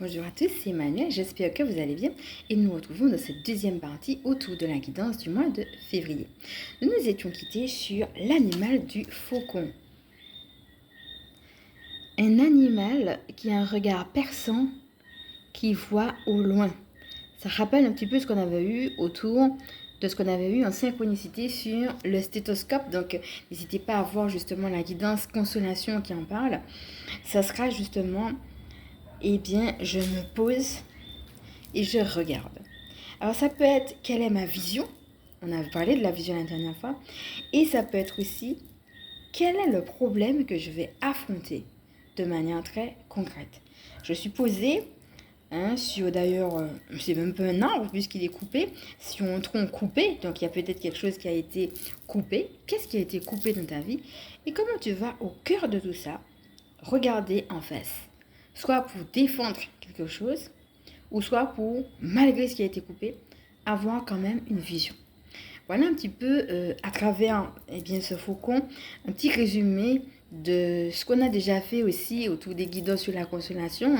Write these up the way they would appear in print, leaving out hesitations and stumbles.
Bonjour à tous, c'est Emmanuel, j'espère que vous allez bien et nous nous retrouvons dans cette deuxième partie autour de la guidance du mois de février. Nous nous étions quittés sur l'animal du faucon. Un animal qui a un regard perçant, qui voit au loin. Ça rappelle un petit peu ce qu'on avait eu autour de ce qu'on avait eu en synchronicité sur le stéthoscope. Donc, n'hésitez pas à voir justement la guidance consolation qui en parle. Ça sera justement... Eh bien, je me pose et je regarde. Alors, ça peut être quelle est ma vision. On a parlé de la vision la dernière fois. Et ça peut être aussi quel est le problème que je vais affronter de manière très concrète. Je suis posée sur d'ailleurs, c'est même pas un arbre puisqu'il est coupé. Sur un tronc coupé, donc il y a peut-être quelque chose qui a été coupé. Qu'est-ce qui a été coupé dans ta vie? Et comment tu vas au cœur de tout ça regarder en face? Soit pour défendre quelque chose, ou soit pour, malgré ce qui a été coupé, avoir quand même une vision. Voilà un petit peu, à travers ce faucon, un petit résumé de ce qu'on a déjà fait aussi autour des guidances sur la consolation,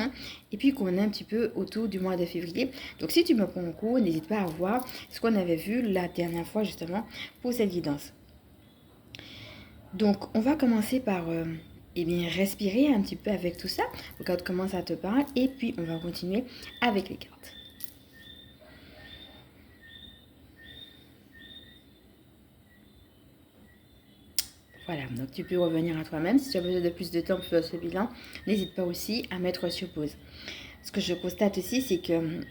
et puis qu'on a un petit peu autour du mois de février. Donc si tu me prends en cours, n'hésite pas à voir ce qu'on avait vu la dernière fois justement pour cette guidance. Donc on va commencer par... respirer un petit peu avec tout ça. Regarde comment ça te parle. Et puis, on va continuer avec les cartes. Voilà, donc tu peux revenir à toi-même. Si tu as besoin de plus de temps pour faire ce bilan, n'hésite pas aussi à mettre sur pause. Ce que je constate aussi, c'est que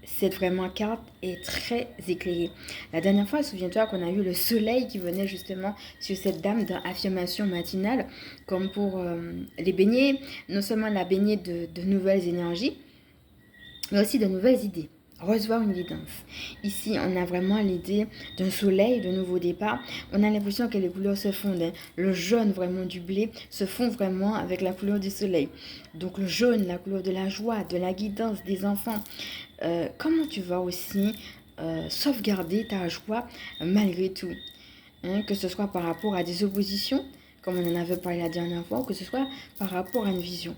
cette vraiment carte est très éclairée. La dernière fois, souviens-toi qu'on a eu le soleil qui venait justement sur cette dame d'affirmation matinale, comme pour les baigner, non seulement la baigner de nouvelles énergies, mais aussi de nouvelles idées. Recevoir une guidance. Ici, on a vraiment l'idée d'un soleil, de nouveau départ. On a l'impression que les couleurs se fondent. Le jaune vraiment du blé se fond vraiment avec la couleur du soleil. Donc le jaune, la couleur de la joie, de la guidance des enfants. Comment tu vas aussi sauvegarder ta joie malgré tout, que ce soit par rapport à des oppositions, comme on en avait parlé la dernière fois, ou que ce soit par rapport à une vision.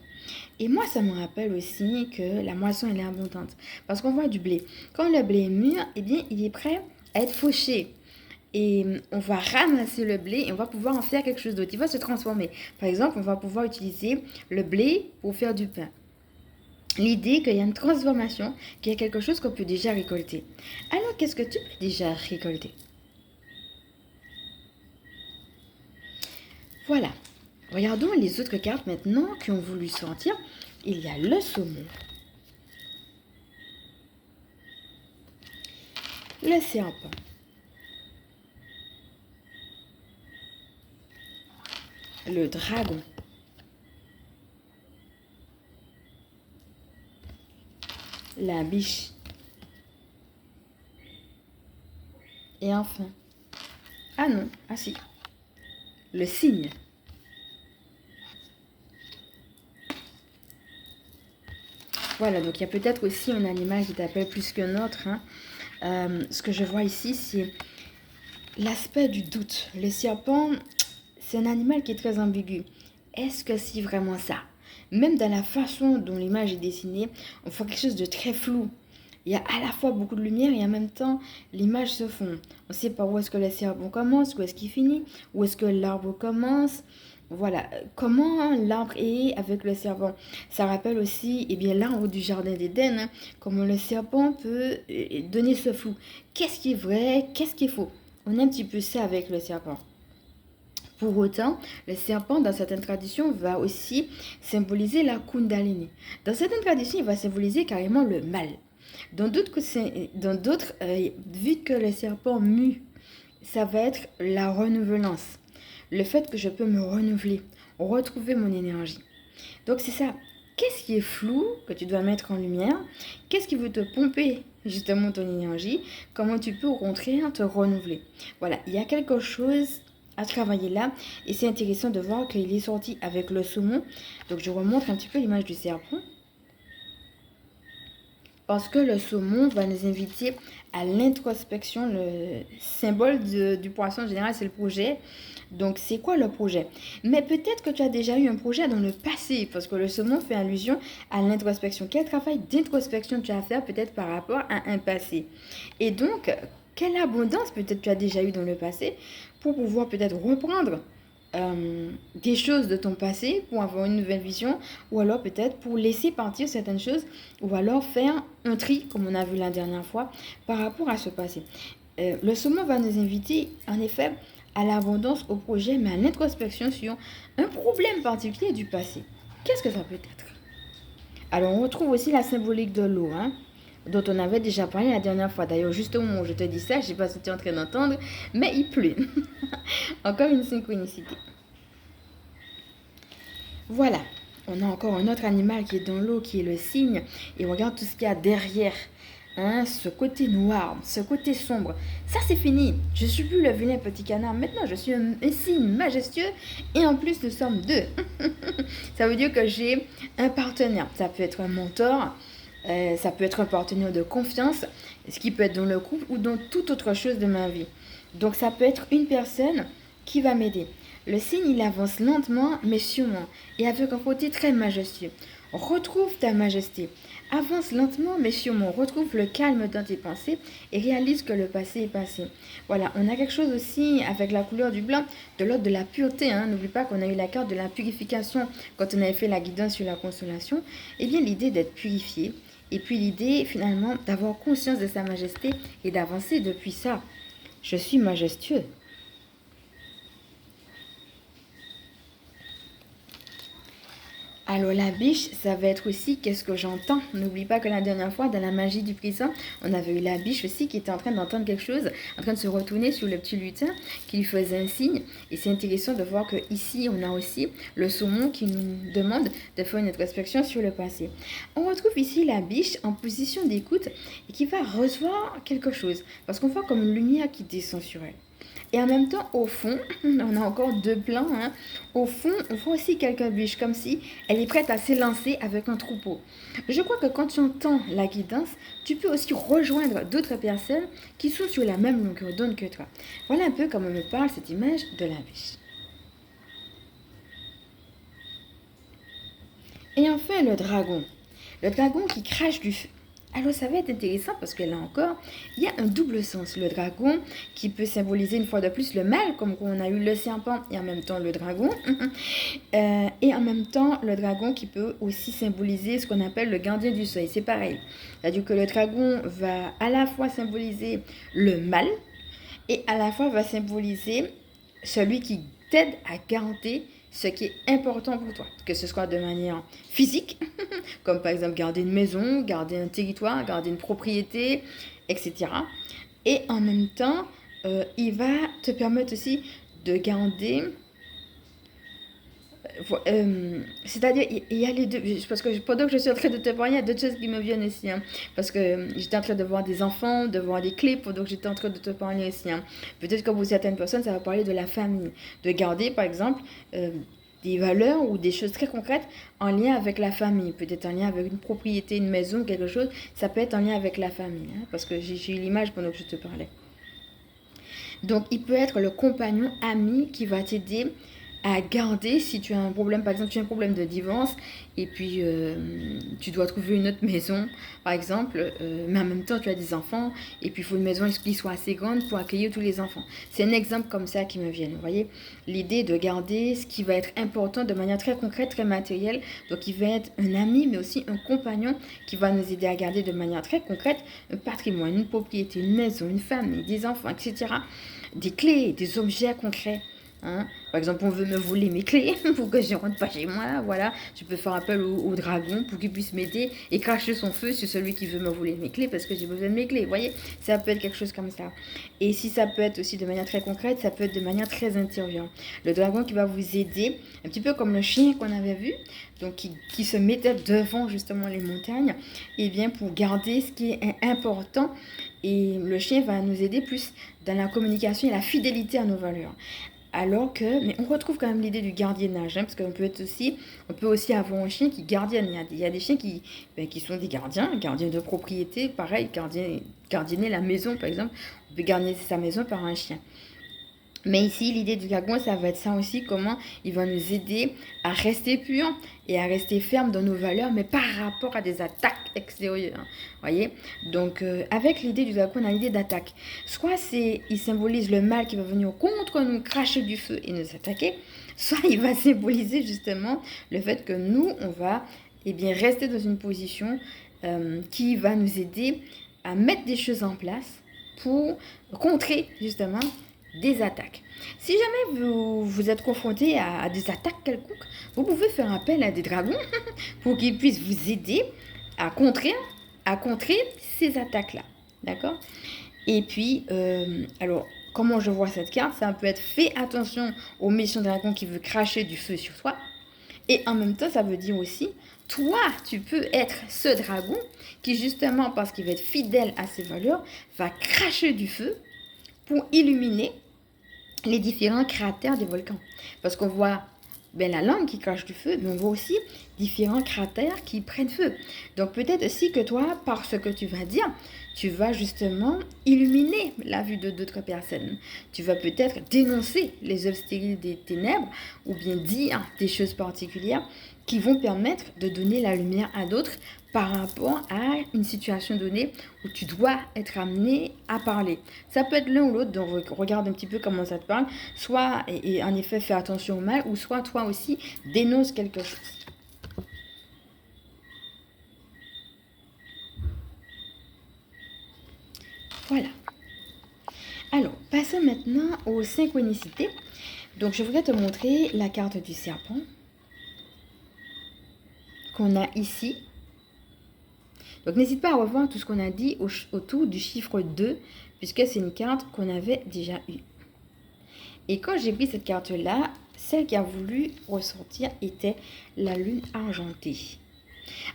Et moi, ça me rappelle aussi que la moisson, elle est abondante. Parce qu'on voit du blé. Quand le blé est mûr, eh bien, il est prêt à être fauché. Et on va ramasser le blé et on va pouvoir en faire quelque chose d'autre. Il va se transformer. Par exemple, on va pouvoir utiliser le blé pour faire du pain. L'idée qu'il y a une transformation, qu'il y a quelque chose qu'on peut déjà récolter. Alors, qu'est-ce que tu peux déjà récolter? Voilà. Regardons les autres cartes maintenant qui ont voulu sortir. Il y a le saumon, le serpent, le dragon, la biche et enfin, ah non, ah si, le cygne. Voilà, donc il y a peut-être aussi un animal qui t'appelle plus qu'un autre. Ce que je vois ici, c'est l'aspect du doute. Le serpent, c'est un animal qui est très ambigu. Est-ce que c'est vraiment ça? Même dans la façon dont l'image est dessinée, on voit quelque chose de très flou. Il y a à la fois beaucoup de lumière et en même temps, l'image se fond. On ne sait pas où est-ce que le serpent commence, où est-ce qu'il finit, où est-ce que l'arbre commence. Voilà, comment l'arbre est avec le serpent. Ça rappelle aussi l'arbre du jardin d'Éden, comment le serpent peut donner ce flou. Qu'est-ce qui est vrai, qu'est-ce qui est faux? On a un petit peu ça avec le serpent. Pour autant, le serpent, dans certaines traditions, va aussi symboliser la Kundalini. Dans certaines traditions, il va symboliser carrément le mal. Dans d'autres, vu que le serpent mue, ça va être la renouvelance. Le fait que je peux me renouveler, retrouver mon énergie. Donc c'est ça. Qu'est-ce qui est flou que tu dois mettre en lumière? Qu'est-ce qui veut te pomper justement ton énergie? Comment tu peux au contraire te renouveler? Voilà, il y a quelque chose à travailler là et c'est intéressant de voir qu'il est sorti avec le saumon. Donc je remontre un petit peu l'image du serpent. Parce que le saumon va nous inviter à l'introspection. Le symbole du poisson en général, c'est le projet. Donc, c'est quoi le projet? Mais peut-être que tu as déjà eu un projet dans le passé, parce que le saumon fait allusion à l'introspection. Quel travail d'introspection tu as à faire peut-être par rapport à un passé? Et donc, quelle abondance peut-être tu as déjà eu dans le passé pour pouvoir peut-être reprendre des choses de ton passé pour avoir une nouvelle vision, ou alors peut-être pour laisser partir certaines choses, ou alors faire un tri, comme on a vu la dernière fois, par rapport à ce passé. Le saumon va nous inviter, en effet, à l'abondance, au projet, mais à l'introspection sur un problème particulier du passé. Qu'est-ce que ça peut être? Alors, on retrouve aussi la symbolique de l'eau, hein, dont on avait déjà parlé la dernière fois. D'ailleurs, juste au moment où je te dis ça, je ne sais pas si tu es en train d'entendre, mais il pleut. Encore une synchronicité. Voilà, on a encore un autre animal qui est dans l'eau, qui est le cygne. Et on regarde tout ce qu'il y a derrière. Hein, ce côté noir, ce côté sombre. Ça, c'est fini. Je suis plus le vilain petit canard. Maintenant, je suis un cygne majestueux. Et en plus, nous sommes deux. Ça veut dire que j'ai un partenaire. Ça peut être un mentor. Ça peut être un partenaire de confiance. Ce qui peut être dans le couple ou dans toute autre chose de ma vie. Donc, ça peut être une personne qui va m'aider. Le cygne, il avance lentement, mais sûrement, et avec un côté très majestueux. Retrouve ta majesté. Avance lentement, mais sûrement. Retrouve le calme dans tes pensées et réalise que le passé est passé. Voilà, on a quelque chose aussi avec la couleur du blanc, de l'ordre de la pureté. Hein. N'oublie pas qu'on a eu la carte de la purification quand on avait fait la guidance sur la consolation. Eh bien, l'idée d'être purifié. Et puis l'idée, finalement, d'avoir conscience de sa majesté et d'avancer depuis ça. Je suis majestueux. Alors la biche, ça va être aussi qu'est-ce que j'entends. N'oublie pas que la dernière fois, dans la magie du présent, on avait eu la biche aussi qui était en train d'entendre quelque chose, en train de se retourner sur le petit lutin qui lui faisait un signe. Et c'est intéressant de voir que ici, on a aussi le saumon qui nous demande de faire une introspection sur le passé. On retrouve ici la biche en position d'écoute et qui va recevoir quelque chose. Parce qu'on voit comme une lumière qui descend sur elle. Et en même temps, au fond, on a encore deux plans. Hein. Au fond, on voit aussi quelques biches, comme si elle est prête à s'élancer avec un troupeau. Je crois que quand tu entends la guidance, tu peux aussi rejoindre d'autres personnes qui sont sur la même longueur d'onde que toi. Voilà un peu comment me parle cette image de la biche. Et enfin, le dragon. Le dragon qui crache du feu. Alors ça va être intéressant parce que là encore, il y a un double sens. Le dragon qui peut symboliser une fois de plus le mal, comme on a eu le serpent et en même temps le dragon. Et en même temps, le dragon qui peut aussi symboliser ce qu'on appelle le gardien du seuil. C'est pareil. C'est-à-dire que le dragon va à la fois symboliser le mal et à la fois va symboliser celui qui t'aide à garder ce qui est important pour toi, que ce soit de manière physique, comme par exemple garder une maison, garder un territoire, garder une propriété, etc. Et en même temps, il va te permettre aussi de garder... c'est-à-dire, il y a les deux, parce que pendant que je suis en train de te parler, il y a d'autres choses qui me viennent aussi, hein, parce que j'étais en train de voir des enfants, de voir des clés, pendant que j'étais en train de te parler aussi. Hein. Peut-être que pour certaines personnes, ça va parler de la famille, de garder, par exemple, des valeurs ou des choses très concrètes en lien avec la famille, peut-être en lien avec une propriété, une maison, quelque chose, ça peut être en lien avec la famille, hein, parce que j'ai eu l'image pendant que je te parlais. Donc, il peut être le compagnon, ami qui va t'aider à garder si tu as un problème, par exemple tu as un problème de divorce et puis tu dois trouver une autre maison par exemple, mais en même temps tu as des enfants et puis il faut une maison qui soit assez grande pour accueillir tous les enfants. C'est un exemple comme ça qui me vient, vous voyez, l'idée de garder ce qui va être important de manière très concrète, très matérielle, donc il va être un ami mais aussi un compagnon qui va nous aider à garder de manière très concrète un patrimoine, une propriété, une maison, une famille, des enfants, etc. Des clés, des objets concrets. Hein. Par exemple, on veut me voler mes clés pour que je ne rentre pas chez moi. Voilà, je peux faire appel au dragon pour qu'il puisse m'aider et cracher son feu sur celui qui veut me voler mes clés parce que j'ai besoin de mes clés. Vous voyez, ça peut être quelque chose comme ça. Et si ça peut être aussi de manière très concrète, ça peut être de manière très intérieure. Le dragon qui va vous aider, un petit peu comme le chien qu'on avait vu, donc qui se mettait devant justement les montagnes, et bien pour garder ce qui est important. Et le chien va nous aider plus dans la communication et la fidélité à nos valeurs. Alors que, mais on retrouve quand même l'idée du gardiennage, hein, parce on peut aussi avoir un chien qui gardienne. Il y a des chiens qui sont des gardiens de propriété, pareil, gardienner la maison par exemple. On peut garder sa maison par un chien. Mais ici, l'idée du dragon, ça va être ça aussi, comment il va nous aider à rester puants et à rester fermes dans nos valeurs, mais par rapport à des attaques extérieures. Hein, voyez. Donc, avec l'idée du dragon, on a l'idée d'attaque. Soit il symbolise le mal qui va venir contre nous, cracher du feu et nous attaquer, soit il va symboliser justement le fait que nous, on va rester dans une position qui va nous aider à mettre des choses en place pour contrer justement des attaques. Si jamais vous êtes confronté à des attaques quelconques, vous pouvez faire appel à des dragons pour qu'ils puissent vous aider à contrer ces attaques-là. D'accord? Et puis, alors, comment je vois cette carte? Ça peut être fais attention au méchant dragon qui veut cracher du feu sur toi. Et en même temps, ça veut dire aussi, toi, tu peux être ce dragon qui, justement, parce qu'il va être fidèle à ses valeurs, va cracher du feu pour illuminer les différents cratères des volcans. Parce qu'on voit la langue qui crache du feu, mais on voit aussi différents cratères qui prennent feu. Donc peut-être aussi que toi, par ce que tu vas dire, tu vas justement illuminer la vue de d'autres personnes. Tu vas peut-être dénoncer les œuvres stériles des ténèbres ou bien dire des choses particulières qui vont permettre de donner la lumière à d'autres par rapport à une situation donnée où tu dois être amené à parler. Ça peut être l'un ou l'autre, donc regarde un petit peu comment ça te parle. Soit, et en effet, fais attention au mal, ou soit toi aussi, dénonce quelque chose. Voilà. Alors, passons maintenant aux synchronicités. Donc, je voudrais te montrer la carte du serpent qu'on a ici. Donc, n'hésite pas à revoir tout ce qu'on a dit autour du chiffre 2, puisque c'est une carte qu'on avait déjà eue. Et quand j'ai pris cette carte-là, celle qui a voulu ressortir était la lune argentée.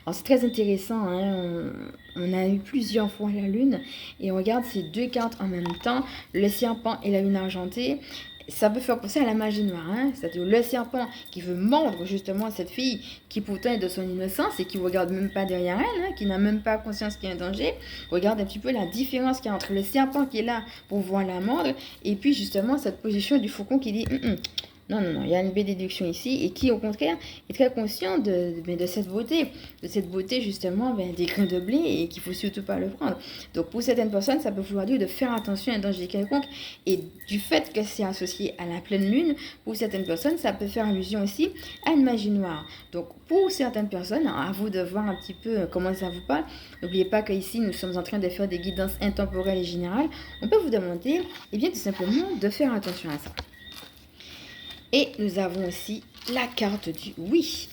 Alors, c'est très intéressant, hein? On a eu plusieurs fois la lune et on regarde ces deux cartes en même temps, le serpent et la lune argentée. Ça peut faire penser à la magie noire, hein? C'est-à-dire le serpent qui veut mordre justement cette fille qui pourtant est de son innocence et qui ne regarde même pas derrière elle, hein? Qui n'a même pas conscience qu'il y a un danger. Regarde un petit peu la différence qu'il y a entre le serpent qui est là pour voir la mordre et puis justement cette position du faucon qui dit non, il y a une bénédiction ici et qui, au contraire, est très conscient de cette beauté justement des grains de blé et qu'il ne faut surtout pas le prendre. Donc, pour certaines personnes, ça peut vouloir dire de faire attention à un danger quelconque et du fait que c'est associé à la pleine lune, pour certaines personnes, ça peut faire allusion aussi à une magie noire. Donc, pour certaines personnes, à vous de voir un petit peu comment ça vous parle. N'oubliez pas qu'ici, nous sommes en train de faire des guidances intemporelles et générales. On peut vous demander, tout simplement, de faire attention à ça. Et nous avons aussi la carte du oui.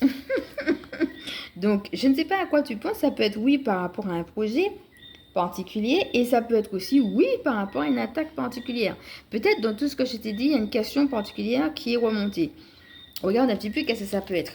Donc, je ne sais pas à quoi tu penses. Ça peut être oui par rapport à un projet particulier et ça peut être aussi oui par rapport à une attaque particulière. Peut-être dans tout ce que je t'ai dit, il y a une question particulière qui est remontée. Regarde un petit peu qu'est-ce que ça peut être.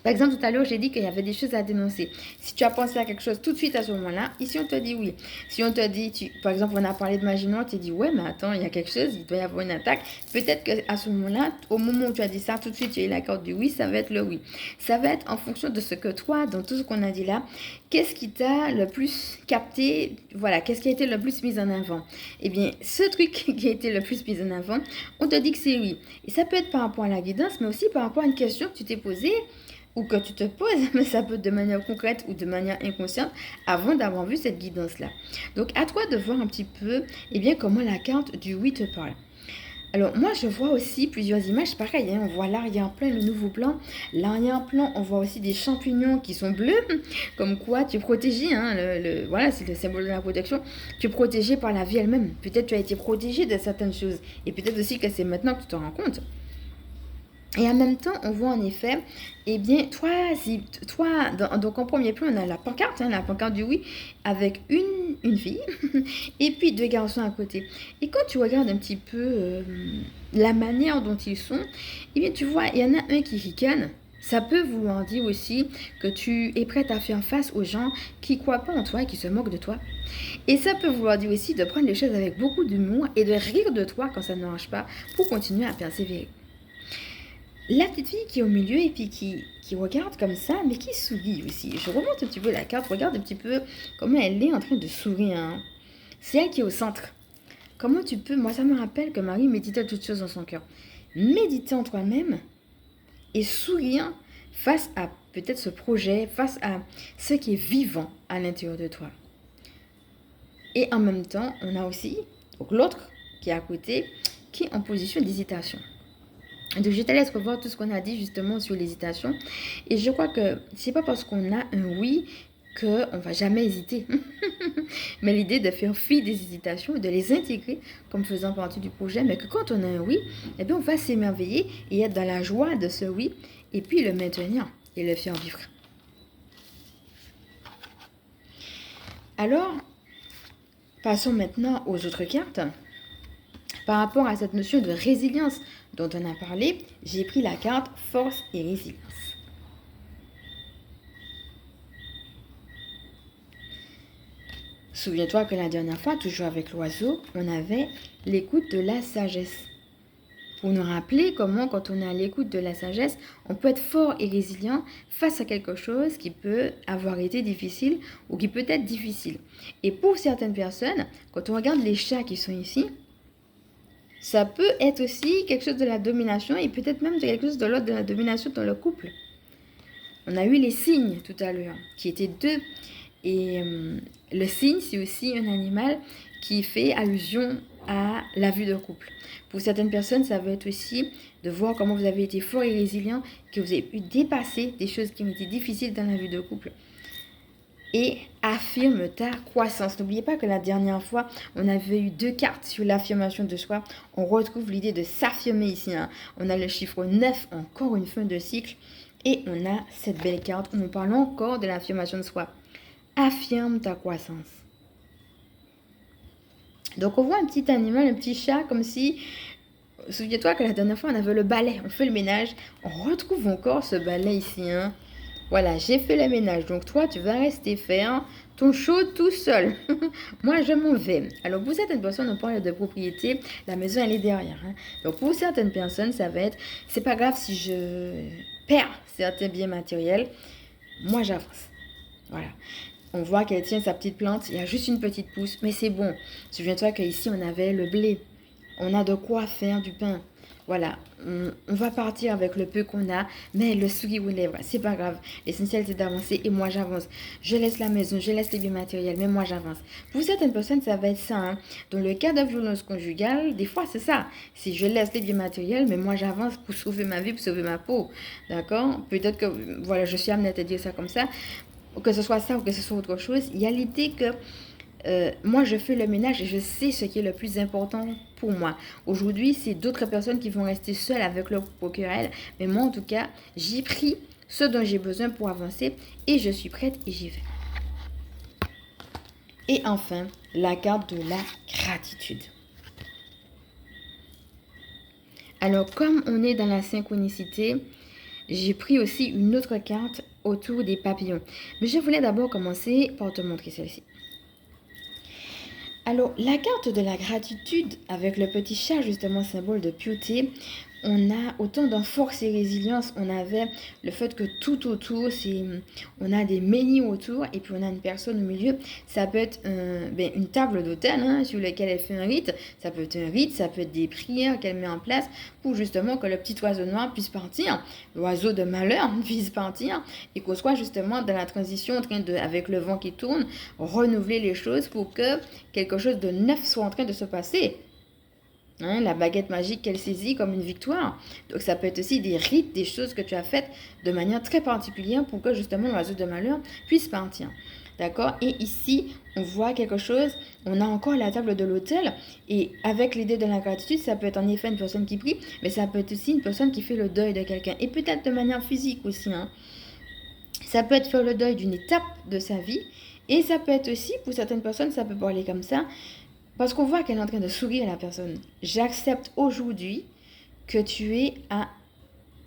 Par exemple, tout à l'heure, j'ai dit qu'il y avait des choses à dénoncer. Si tu as pensé à quelque chose tout de suite à ce moment-là, ici, on te dit oui. Si on te dit, par exemple, on a parlé de magie noire, tu te dis, ouais, mais attends, il y a quelque chose, il doit y avoir une attaque. Peut-être qu'à ce moment-là, au moment où tu as dit ça, tout de suite, tu as eu la carte du oui, ça va être le oui. Ça va être en fonction de ce que toi, dans tout ce qu'on a dit là, qu'est-ce qui t'a le plus capté, voilà, qu'est-ce qui a été le plus mis en avant. Eh bien, ce truc qui a été le plus mis en avant, on te dit que c'est oui. Et ça peut être par rapport à la guidance, mais aussi par rapport à une question que tu t'es posée, ou que tu te poses, mais ça peut être de manière concrète ou de manière inconsciente avant d'avoir vu cette guidance-là. Donc, à toi de voir un petit peu comment la carte du oui te parle. Alors, moi, je vois aussi plusieurs images pareilles. Hein. On voit l'arrière-plan, le nouveau plan. L'arrière-plan, on voit aussi des champignons qui sont bleus, comme quoi tu es protégé. Hein, voilà, c'est le symbole de la protection. Tu es protégé par la vie elle-même. Peut-être tu as été protégé de certaines choses. Et peut-être aussi que c'est maintenant que tu te rends compte. Et en même temps, on voit en effet, donc en premier plan, on a la pancarte du oui, avec une fille, et puis deux garçons à côté. Et quand tu regardes un petit peu la manière dont ils sont, tu vois, il y en a un qui ricane, Ça peut vouloir dire aussi que tu es prête à faire face aux gens qui ne croient pas en toi et qui se moquent de toi. Et ça peut vouloir dire aussi de prendre les choses avec beaucoup d'humour et de rire de toi quand ça ne marche pas pour continuer à persévérer. La petite fille qui est au milieu et puis qui regarde comme ça, mais qui sourit aussi. Je remonte un petit peu la carte, regarde un petit peu comment elle est en train de sourire. Hein. C'est elle qui est au centre. Comment tu peux... Moi, ça me rappelle que Marie méditait toutes choses dans son cœur. Méditer en toi-même et sourire face à peut-être ce projet, face à ce qui est vivant à l'intérieur de toi. Et en même temps, on a aussi l'autre qui est à côté, qui est en position d'hésitation. Donc je te laisse revoir tout ce qu'on a dit justement sur l'hésitation. Et je crois que c'est pas parce qu'on a un oui qu'on va jamais hésiter. Mais l'idée de faire fi des hésitations et de les intégrer comme faisant partie du projet, mais que quand on a un oui, eh bien on va s'émerveiller et être dans la joie de ce oui et puis le maintenir et le faire vivre. Alors, passons maintenant aux autres cartes. Par rapport à cette notion de résilience dont on a parlé, j'ai pris la carte force et résilience. Souviens-toi que la dernière fois, toujours avec l'oiseau, on avait l'écoute de la sagesse. Pour nous rappeler comment, quand on est à l'écoute de la sagesse, on peut être fort et résilient face à quelque chose qui peut avoir été difficile ou qui peut être difficile. Et pour certaines personnes, quand on regarde les chats qui sont ici, ça peut être aussi quelque chose de la domination et peut-être même quelque chose de l'ordre de la domination dans le couple. On a eu les cygnes tout à l'heure, qui étaient deux. Et le cygne, c'est aussi un animal qui fait allusion à la vue de couple. Pour certaines personnes, ça va être aussi de voir comment vous avez été fort et résilient, que vous avez pu dépasser des choses qui ont été difficiles dans la vue de couple. Et affirme ta croissance. N'oubliez pas que la dernière fois, on avait eu 2 cartes sur l'affirmation de soi. On retrouve l'idée de s'affirmer ici. Hein. On a le chiffre 9, encore une fin de cycle. Et on a cette belle carte où on parle encore de l'affirmation de soi. Affirme ta croissance. Donc on voit un petit animal, un petit chat, comme si... Souviens-toi que la dernière fois, on avait le balai. On fait le ménage. On retrouve encore ce balai ici. Hein. Voilà, j'ai fait le ménage. Donc toi, tu vas rester faire ton show tout seul. Moi, je m'en vais. Alors pour certaines personnes, on parle de propriété. La maison, elle est derrière. Hein. Donc pour certaines personnes, ça va être... C'est pas grave si je perds certains biens matériels. Moi, j'avance. Voilà. On voit qu'elle tient sa petite plante. Il y a juste une petite pousse. Mais c'est bon. Souviens-toi qu'ici, on avait le blé. On a de quoi faire du pain. Voilà, on va partir avec le peu qu'on a, mais le sourire aux lèvres, c'est pas grave. L'essentiel, c'est d'avancer et moi, j'avance. Je laisse la maison, je laisse les biens matériels, mais moi, j'avance. Pour certaines personnes, ça va être ça. Hein. Dans le cas de violence conjugale, des fois, c'est ça. Si je laisse les biens matériels, mais moi, j'avance pour sauver ma vie, pour sauver ma peau. D'accord? Peut-être que, voilà, je suis amenée à te dire ça comme ça. Que ce soit ça ou que ce soit autre chose, il y a l'idée que moi, je fais le ménage et je sais ce qui est le plus important pour moi. Aujourd'hui, c'est d'autres personnes qui vont rester seules avec leur procurel. Mais moi, en tout cas, j'ai pris ce dont j'ai besoin pour avancer et je suis prête et j'y vais. Et enfin, la carte de la gratitude. Alors, comme on est dans la synchronicité, j'ai pris aussi une autre carte autour des papillons. Mais je voulais d'abord commencer par te montrer celle-ci. Alors, la carte de la gratitude avec le petit chat, justement, symbole de pureté, on a autant de force et résilience. On avait le fait que tout autour, on a des menhirs autour et puis on a une personne au milieu. Ça peut être une table d'hôtel hein, sur laquelle elle fait un rite. Ça peut être un rite, ça peut être des prières qu'elle met en place pour justement que le petit oiseau noir puisse partir, l'oiseau de malheur puisse partir et qu'on soit justement dans la transition en train de, avec le vent qui tourne, renouveler les choses pour que quelque chose de neuf soit en train de se passer. Hein, la baguette magique qu'elle saisit comme une victoire. Donc ça peut être aussi des rites, des choses que tu as faites de manière très particulière pour que justement l'oiseau de malheur puisse partir. D'accord? Et ici, on voit quelque chose, on a encore la table de l'autel et avec l'idée de la gratitude, ça peut être en effet une personne qui prie, mais ça peut être aussi une personne qui fait le deuil de quelqu'un et peut-être de manière physique aussi. Hein. Ça peut être faire le deuil d'une étape de sa vie et ça peut être aussi, pour certaines personnes, ça peut parler comme ça, parce qu'on voit qu'elle est en train de sourire à la personne. J'accepte aujourd'hui que tu es à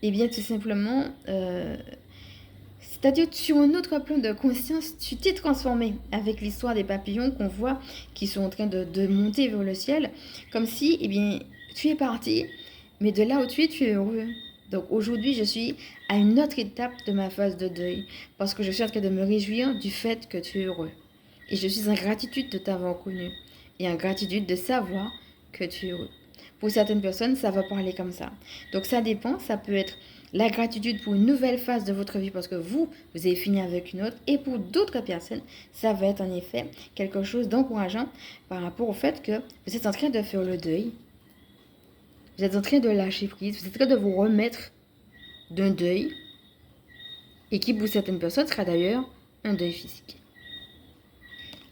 eh bien tout simplement, c'est-à-dire sur un autre plan de conscience, tu t'es transformé avec l'histoire des papillons qu'on voit qui sont en train de monter vers le ciel, comme si, eh bien, tu es parti, mais de là où tu es heureux. Donc aujourd'hui, je suis à une autre étape de ma phase de deuil, parce que je suis en train de me réjouir du fait que tu es heureux. Et je suis en gratitude de t'avoir connu, et en gratitude de savoir que tu es heureux. Pour certaines personnes, ça va parler comme ça. Donc ça dépend, ça peut être la gratitude pour une nouvelle phase de votre vie parce que vous avez fini avec une autre. Et pour d'autres personnes, ça va être en effet quelque chose d'encourageant par rapport au fait que vous êtes en train de faire le deuil. Vous êtes en train de lâcher prise, vous êtes en train de vous remettre d'un deuil et qui pour certaines personnes sera d'ailleurs un deuil physique.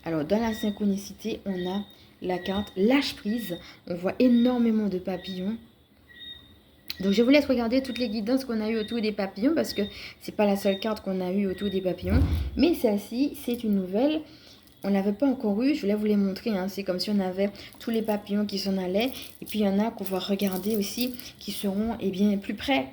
Alors dans la synchronicité, on a la carte lâche prise. On voit énormément de papillons. Donc je vous laisse regarder toutes les guidances qu'on a eues autour des papillons parce que c'est pas la seule carte qu'on a eue autour des papillons. Mais celle-ci, c'est une nouvelle. On l'avait pas encore eu, je voulais vous les montrer. Hein. C'est comme si on avait tous les papillons qui s'en allaient. Et puis il y en a qu'on va regarder aussi qui seront bien plus près.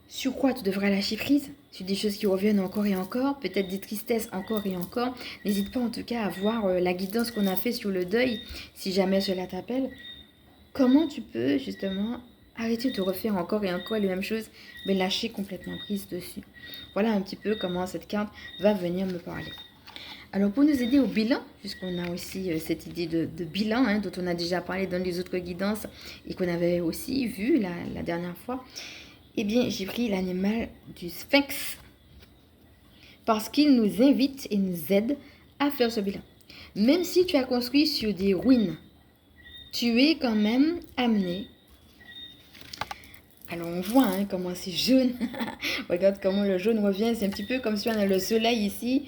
Sur quoi tu devras lâcher prise? Sur des choses qui reviennent encore et encore, peut-être des tristesses encore et encore. N'hésite pas en tout cas à voir la guidance qu'on a fait sur le deuil, si jamais cela t'appelle. Comment tu peux justement arrêter de refaire encore et encore les mêmes choses, mais lâcher complètement prise dessus. Voilà un petit peu comment cette carte va venir me parler. Alors pour nous aider au bilan, puisqu'on a aussi cette idée de bilan dont on a déjà parlé dans les autres guidances et qu'on avait aussi vu la dernière fois, eh bien j'ai pris l'animal du sphinx parce qu'il nous invite et nous aide à faire ce bilan. Même si tu as construit sur des ruines, tu es quand même amené. Alors on voit comment c'est jaune. Regarde comment le jaune revient. C'est un petit peu comme si on a le soleil ici.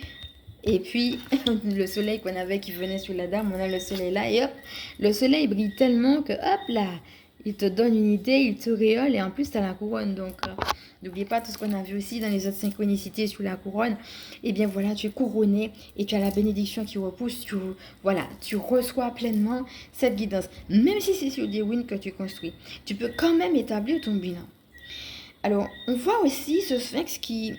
Et puis le soleil qu'on avait qui venait sur la dame, on a le soleil là. Et hop, le soleil brille tellement que hop là, il te donne une idée, il te réole. Et en plus, tu as la couronne. Donc n'oubliez pas tout ce qu'on a vu aussi dans les autres synchronicités sur la couronne. Et bien voilà, tu es couronné et tu as la bénédiction qui repousse. Tu reçois pleinement cette guidance. Même si c'est sur des ruines que tu construis, tu peux quand même établir ton bilan. Alors, on voit aussi ce sphinx qui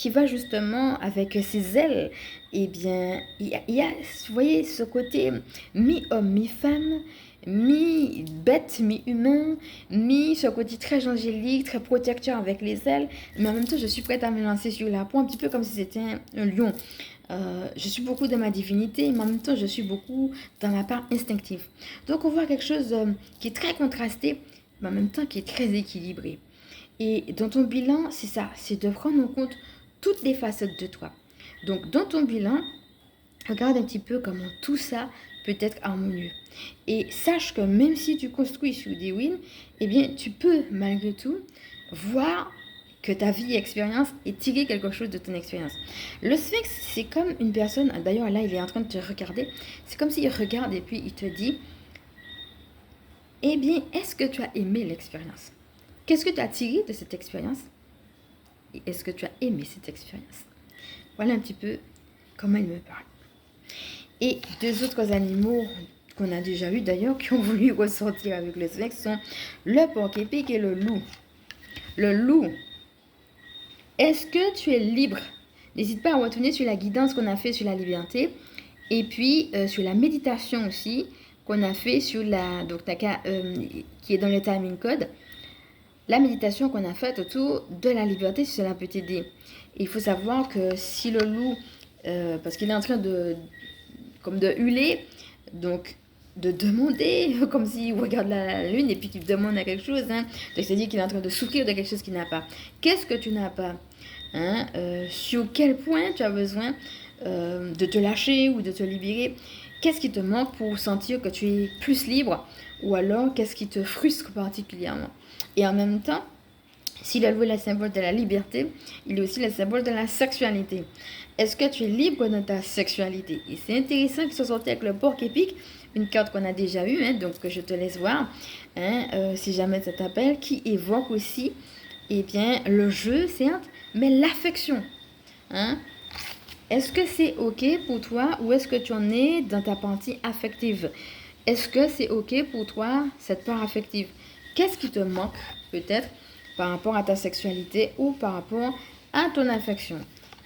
va justement avec ses ailes. Eh bien, il y a, vous voyez, ce côté mi-homme, mi-femme, mi-bête, mi-humain, ce côté très angélique, très protecteur avec les ailes. Mais en même temps, je suis prête à me lancer sur la peau, un petit peu comme si c'était un lion. Je suis beaucoup dans ma divinité, mais en même temps, je suis beaucoup dans ma part instinctive. Donc, on voit quelque chose qui est très contrasté, mais en même temps qui est très équilibré. Et dans ton bilan, c'est ça, c'est de prendre en compte toutes les facettes de toi. Donc, dans ton bilan, regarde un petit peu comment tout ça peut être harmonieux. Et sache que même si tu construis sur des ruines, eh bien, tu peux malgré tout voir que ta vie et expérience et tirer quelque chose de ton expérience. Le sphinx, c'est comme une personne, d'ailleurs là, il est en train de te regarder, c'est comme s'il regarde et puis il te dit, eh bien, est-ce que tu as aimé l'expérience? Qu'est-ce que tu as tiré de cette expérience? Et est-ce que tu as aimé cette expérience? Voilà un petit peu comment il me parle. Et deux autres animaux qu'on a déjà eu d'ailleurs, qui ont voulu ressortir avec le sphinx, sont le porc-épic et le loup. Le loup, est-ce que tu es libre? N'hésite pas à retourner sur la guidance qu'on a fait sur la liberté et puis sur la méditation aussi qu'on a fait sur qui est dans le timing code. La méditation qu'on a faite autour de la liberté, si cela peut t'aider. Il faut savoir que si le loup, parce qu'il est en train de hurler, donc de demander, comme s'il regarde la lune et puis qu'il demande à quelque chose, donc c'est-à-dire qu'il est en train de souffrir de quelque chose qu'il n'a pas. Qu'est-ce que tu n'as pas? Sur quel point tu as besoin de te lâcher ou de te libérer? Qu'est-ce qui te manque pour sentir que tu es plus libre? Ou alors, qu'est-ce qui te frustre particulièrement? Et en même temps, si le loup est le symbole de la liberté, il est aussi le symbole de la sexualité. Est-ce que tu es libre dans ta sexualité? Et c'est intéressant qu'ils soient sortis avec le porc-épic, une carte qu'on a déjà eue, donc je te laisse voir, si jamais ça t'appelle, qui évoque aussi le jeu, certes, mais l'affection. Est-ce que c'est OK pour toi ou est-ce que tu en es dans ta partie affective? Est-ce que c'est OK pour toi, cette part affective? Qu'est-ce qui te manque, peut-être, par rapport à ta sexualité ou par rapport à ton affection.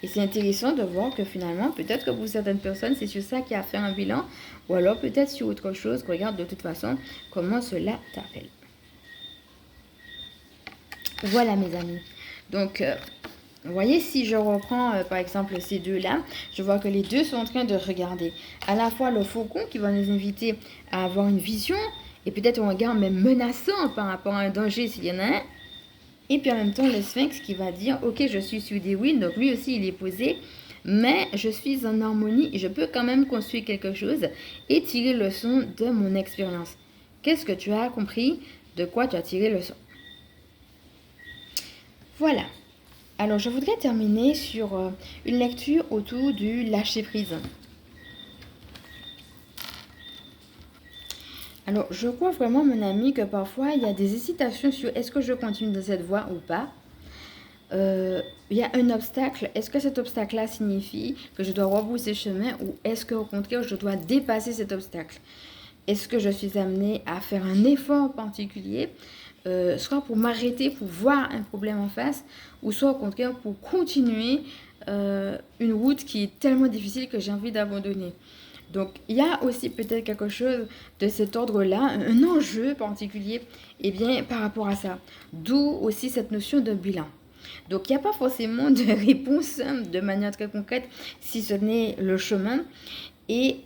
Et c'est intéressant de voir que finalement, peut-être que pour certaines personnes, c'est sur ça qu'il y a à faire un bilan, ou alors peut-être sur autre chose. Regarde de toute façon comment cela t'appelle. Voilà mes amis. Donc, vous voyez, si je reprends par exemple ces deux-là, je vois que les deux sont en train de regarder à la fois le faucon qui va nous inviter à avoir une vision, et peut-être un regard même menaçant par rapport à un danger s'il y en a un. Et puis en même temps, le sphinx qui va dire, ok, je suis sur des wheels, donc lui aussi il est posé, mais je suis en harmonie, je peux quand même construire quelque chose et tirer leçon de mon expérience. Qu'est-ce que tu as compris? De quoi tu as tiré leçon? Voilà. Alors, je voudrais terminer sur une lecture autour du lâcher-prise. Alors, je crois vraiment, mon ami, que parfois, il y a des hésitations sur est-ce que je continue dans cette voie ou pas. Il y a un obstacle. Est-ce que cet obstacle-là signifie que je dois rebrousser chemin ou est-ce qu'au contraire, je dois dépasser cet obstacle? Est-ce que je suis amenée à faire un effort particulier, soit pour m'arrêter, pour voir un problème en face, ou soit au contraire pour continuer une route qui est tellement difficile que j'ai envie d'abandonner. Donc, il y a aussi peut-être quelque chose de cet ordre-là, un enjeu particulier, et bien, par rapport à ça. D'où aussi cette notion de bilan. Donc, il n'y a pas forcément de réponse de manière très concrète, si ce n'est le chemin. Et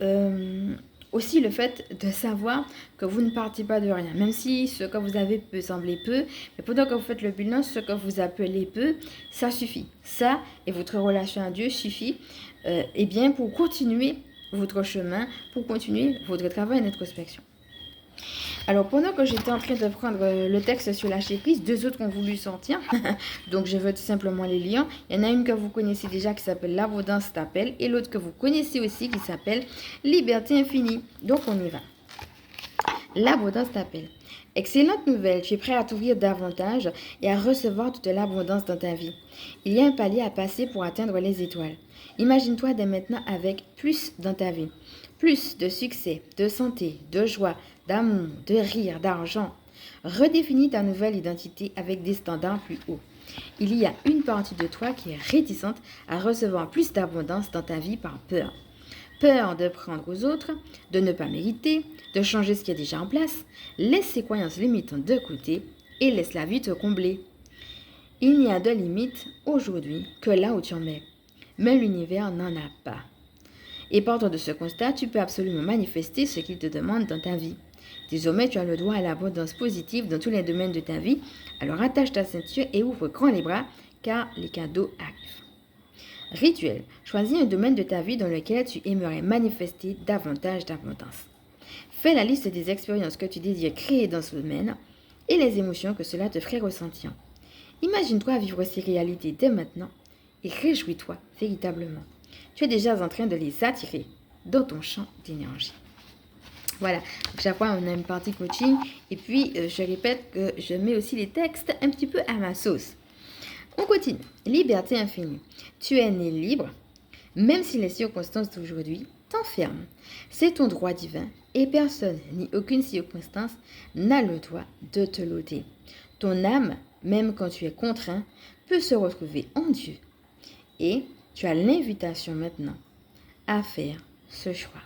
aussi le fait de savoir que vous ne partez pas de rien. Même si ce que vous avez peut sembler peu, mais pendant que vous faites le bilan, ce que vous appelez peu, ça suffit. Ça et votre relation à Dieu suffit et bien pour continuer votre chemin, pour continuer votre travail d'introspection. Alors, pendant que j'étais en train de prendre le texte sur lâcher prise, deux autres ont voulu sortir. Donc, je veux tout simplement les lire. Il y en a une que vous connaissez déjà qui s'appelle L'abondance t'appelle et l'autre que vous connaissez aussi qui s'appelle Liberté infinie. Donc, on y va. L'abondance t'appelle. Excellente nouvelle, tu es prêt à t'ouvrir davantage et à recevoir toute l'abondance dans ta vie. Il y a un palier à passer pour atteindre les étoiles. Imagine-toi dès maintenant avec plus dans ta vie. Plus de succès, de santé, de joie, d'amour, de rire, d'argent. Redéfinis ta nouvelle identité avec des standards plus hauts. Il y a une partie de toi qui est réticente à recevoir plus d'abondance dans ta vie par peur. Peur de prendre aux autres, de ne pas mériter, de changer ce qui est déjà en place. Laisse ces croyances limitantes de côté et laisse la vie te combler. Il n'y a de limite aujourd'hui que là où tu en es. Mais l'univers n'en a pas. Et partant de ce constat, tu peux absolument manifester ce qu'il te demande dans ta vie. Désormais, tu as le droit à l'abondance positive dans tous les domaines de ta vie. Alors attache ta ceinture et ouvre grand les bras, car les cadeaux arrivent. Rituel. Choisis un domaine de ta vie dans lequel tu aimerais manifester davantage d'abondance. Fais la liste des expériences que tu désires créer dans ce domaine et les émotions que cela te ferait ressentir. Imagine-toi vivre ces réalités dès maintenant et réjouis-toi véritablement. Tu es déjà en train de les attirer dans ton champ d'énergie. Voilà, donc chaque fois on a une partie coaching et puis je répète que je mets aussi les textes un petit peu à ma sauce. On continue. Liberté infinie. Tu es né libre, même si les circonstances d'aujourd'hui t'enferment. C'est ton droit divin et personne ni aucune circonstance n'a le droit de te l'ôter. Ton âme, même quand tu es contraint, peut se retrouver en Dieu. Et tu as l'invitation maintenant à faire ce choix.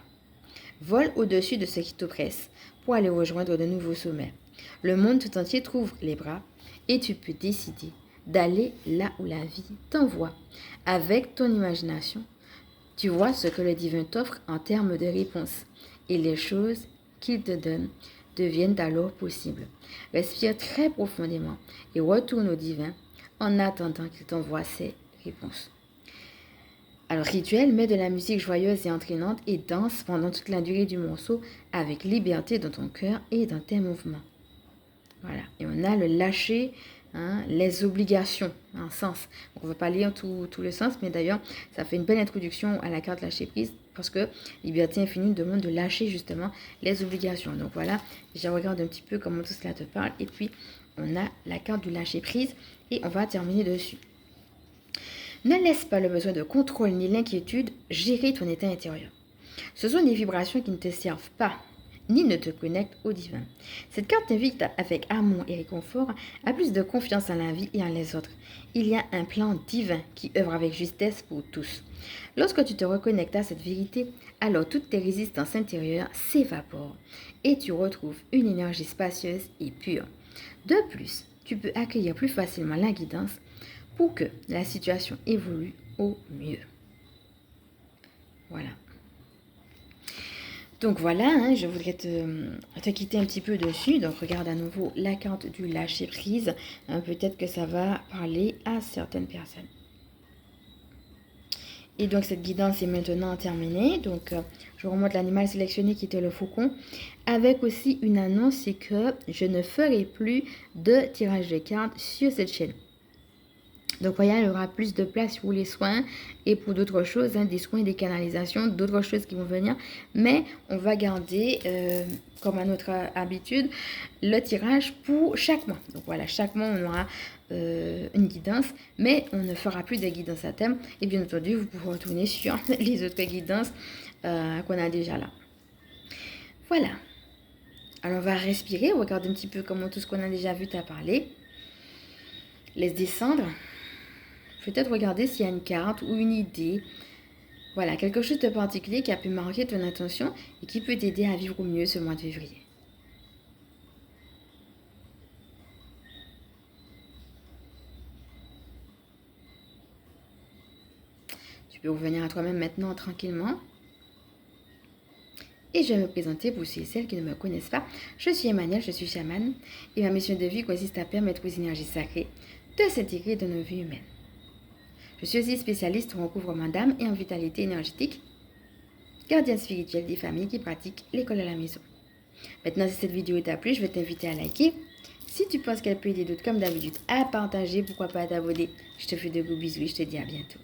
Vole au-dessus de ce qui t'oppresse pour aller rejoindre de nouveaux sommets. Le monde tout entier t'ouvre les bras et tu peux décider d'aller là où la vie t'envoie. Avec ton imagination, tu vois ce que le divin t'offre en termes de réponses et les choses qu'il te donne deviennent alors possibles. Respire très profondément et retourne au divin en attendant qu'il t'envoie ses réponses. Alors, rituel, mets de la musique joyeuse et entraînante et danse pendant toute la durée du morceau avec liberté dans ton cœur et dans tes mouvements. Voilà, et on a le lâcher, les obligations, un sens. Donc, on ne va pas lire tout le sens, mais d'ailleurs, ça fait une belle introduction à la carte lâcher prise parce que Liberté infinie demande de lâcher justement les obligations. Donc voilà, je regarde un petit peu comment tout cela te parle et puis on a la carte du lâcher prise et on va terminer dessus. Ne laisse pas le besoin de contrôle ni l'inquiétude gérer ton état intérieur. Ce sont des vibrations qui ne te servent pas, ni ne te connecte au divin. Cette carte t'invite avec amour et réconfort à plus de confiance en la vie et en les autres. Il y a un plan divin qui œuvre avec justesse pour tous. Lorsque tu te reconnectes à cette vérité, alors toutes tes résistances intérieures s'évaporent et tu retrouves une énergie spacieuse et pure. De plus, tu peux accueillir plus facilement la guidance pour que la situation évolue au mieux. Voilà. Donc voilà, hein, je voudrais te quitter un petit peu dessus. Donc regarde à nouveau la carte du lâcher prise. Peut-être que ça va parler à certaines personnes. Et donc cette guidance est maintenant terminée. Donc je remonte l'animal sélectionné qui était le faucon. Avec aussi une annonce, c'est que je ne ferai plus de tirage de cartes sur cette chaîne. Donc, voyez, il y aura plus de place pour les soins et pour d'autres choses, hein, des soins, des canalisations, d'autres choses qui vont venir. Mais on va garder, comme à notre habitude, le tirage pour chaque mois. Donc, voilà, chaque mois, on aura une guidance, mais on ne fera plus de guidance à thème. Et bien entendu, vous pouvez retourner sur les autres guidances qu'on a déjà là. Voilà. Alors, on va respirer, regarder un petit peu comment tout ce qu'on a déjà vu t'a parlé. Laisse descendre. Peut-être regarder s'il y a une carte ou une idée. Voilà, quelque chose de particulier qui a pu marquer ton attention et qui peut t'aider à vivre au mieux ce mois de février. Tu peux revenir à toi-même maintenant tranquillement. Et je vais me présenter pour ceux et celles qui ne me connaissent pas. Je suis Emmanuelle, je suis chamane et ma mission de vie consiste à permettre aux énergies sacrées de s'intégrer dans nos vies humaines. Je suis aussi spécialiste en recouvrement d'âme et en vitalité énergétique, gardienne spirituelle des familles qui pratiquent l'école à la maison. Maintenant, si cette vidéo t'a plu, je vais t'inviter à liker. Si tu penses qu'elle peut aider d'autres comme d'habitude, à partager, pourquoi pas à t'abonner. Je te fais de gros bisous et je te dis à bientôt.